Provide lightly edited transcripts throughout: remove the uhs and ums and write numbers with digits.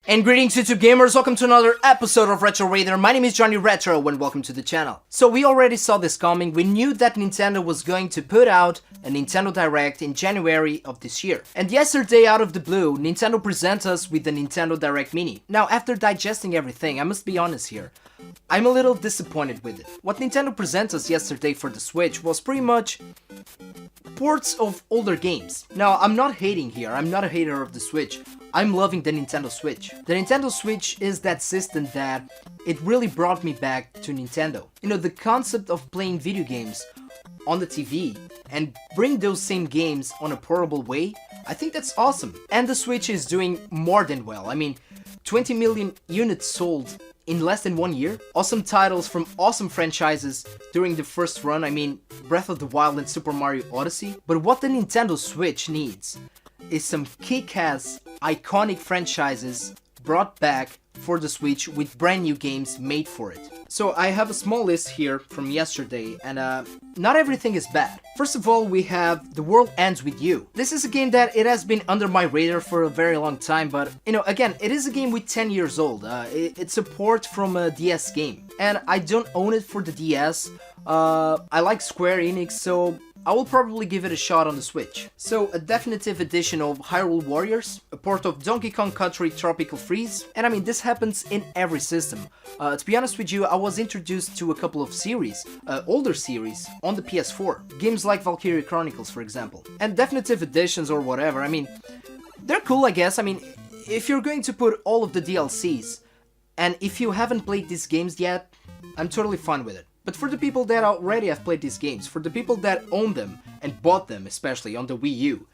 And greetings YouTube gamers, welcome to another episode of Retro Raider. My name is Johnny Retro and welcome to the channel. So we already saw this coming. We knew that Nintendo was going to put out a Nintendo Direct in January of this year. And yesterday, out of the blue, Nintendo presents us with the Nintendo Direct Mini. Now, after digesting everything, I must be honest here, I'm a little disappointed with it. What Nintendo presented us yesterday for the Switch was pretty much ports of older games. Now, I'm not hating here, I'm not a hater of the Switch. I'm loving the Nintendo Switch. The Nintendo Switch is that system that it really brought me back to Nintendo. You know, the concept of playing video games on the TV and bring those same games on a portable way, I think that's awesome. And the Switch is doing more than well. I mean, 20 million units sold in less than 1 year. Awesome titles from awesome franchises during the first run. I mean, Breath of the Wild and Super Mario Odyssey. But what the Nintendo Switch needs is some kick-ass, iconic franchises brought back for the Switch with brand new games made for it. So I have a small list here from yesterday, and not everything is bad. First of all, we have The World Ends With You. This is a game that it has been under my radar for a very long time, but you know, again, it is a game with 10 years old. It's a port from a DS game, and I don't own it for the DS. I like Square Enix, so I will probably give it a shot on the Switch. So, a definitive edition of Hyrule Warriors, a port of Donkey Kong Country Tropical Freeze, and I mean, this happens in every system. To be honest with you, I was introduced to a couple of series, older series, on the PS4. Games like Valkyria Chronicles, for example. And definitive editions or whatever, I mean, they're cool, I guess. I mean, if you're going to put all of the DLCs, and if you haven't played these games yet, I'm totally fine with it. But for the people that already have played these games, for the people that own them and bought them, especially on the Wii U,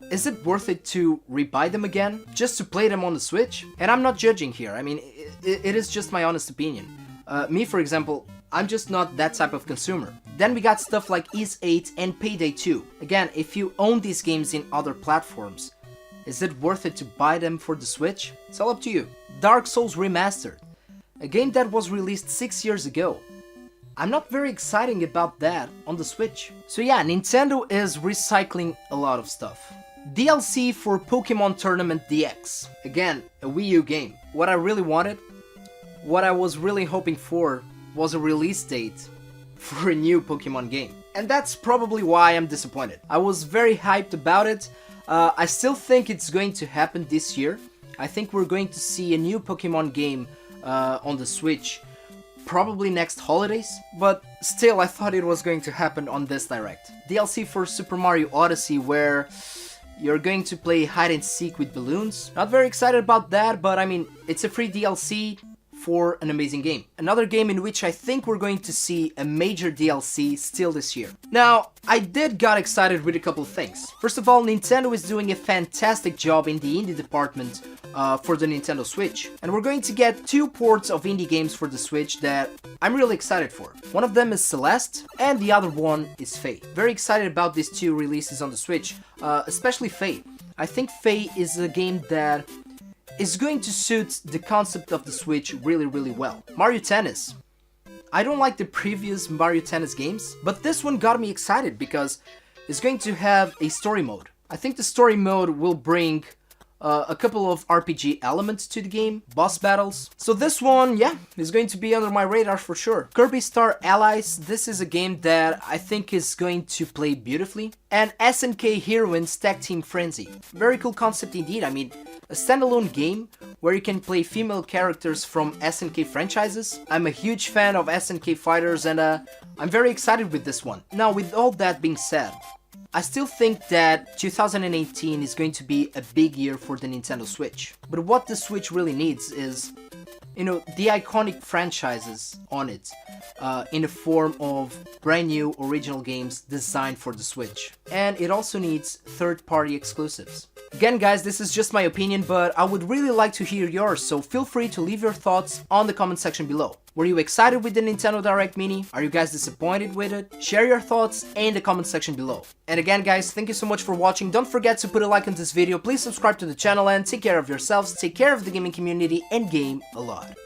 is it worth it to rebuy them again, just to play them on the Switch? And I'm not judging here, I mean, it is just my honest opinion. Me, for example, I'm just not that type of consumer. Then we got stuff like Ys 8 and Payday 2. Again, if you own these games in other platforms, is it worth it to buy them for the Switch? It's all up to you. Dark Souls Remastered, a game that was released 6 years ago. I'm not very excited about that on the Switch. So yeah, Nintendo is recycling a lot of stuff. DLC for Pokemon Tournament DX. Again, a Wii U game. What I really wanted, what I was really hoping for, was a release date for a new Pokemon game. And that's probably why I'm disappointed. I was very hyped about it. I still think it's going to happen this year. I think we're going to see a new Pokemon game on the Switch probably next holidays, but still I thought it was going to happen on this Direct. DLC for Super Mario Odyssey, where you're going to play hide and seek with balloons. Not very excited about that, but I mean, it's a free DLC for an amazing game. Another game in which I think we're going to see a major DLC still this year. Now, I got excited with a couple of things. First of all, Nintendo is doing a fantastic job in the indie department for the Nintendo Switch. And we're going to get 2 ports of indie games for the Switch that I'm really excited for. One of them is Celeste, and the other one is Faye. Very excited about these 2 releases on the Switch, especially Faye. I think Faye is a game that is going to suit the concept of the Switch really, really well. Mario Tennis. I don't like the previous Mario Tennis games, but this one got me excited because it's going to have a story mode. I think the story mode will bring a couple of RPG elements to the game, boss battles. So this one, yeah, is going to be under my radar for sure. Kirby Star Allies, this is a game that I think is going to play beautifully. And SNK Heroines Tag Team Frenzy. Very cool concept indeed. I mean, a standalone game where you can play female characters from SNK franchises. I'm a huge fan of SNK fighters, and I'm very excited with this one. Now, with all that being said, I still think that 2018 is going to be a big year for the Nintendo Switch. But what the Switch really needs is, you know, the iconic franchises on it in the form of brand new original games designed for the Switch. And it also needs third-party exclusives. Again guys, this is just my opinion, but I would really like to hear yours, so feel free to leave your thoughts on the comment section below. Were you excited with the Nintendo Direct Mini? Are you guys disappointed with it? Share your thoughts in the comment section below. And again guys, thank you so much for watching. Don't forget to put a like on this video, please subscribe to the channel, and take care of yourselves, take care of the gaming community, and game a lot.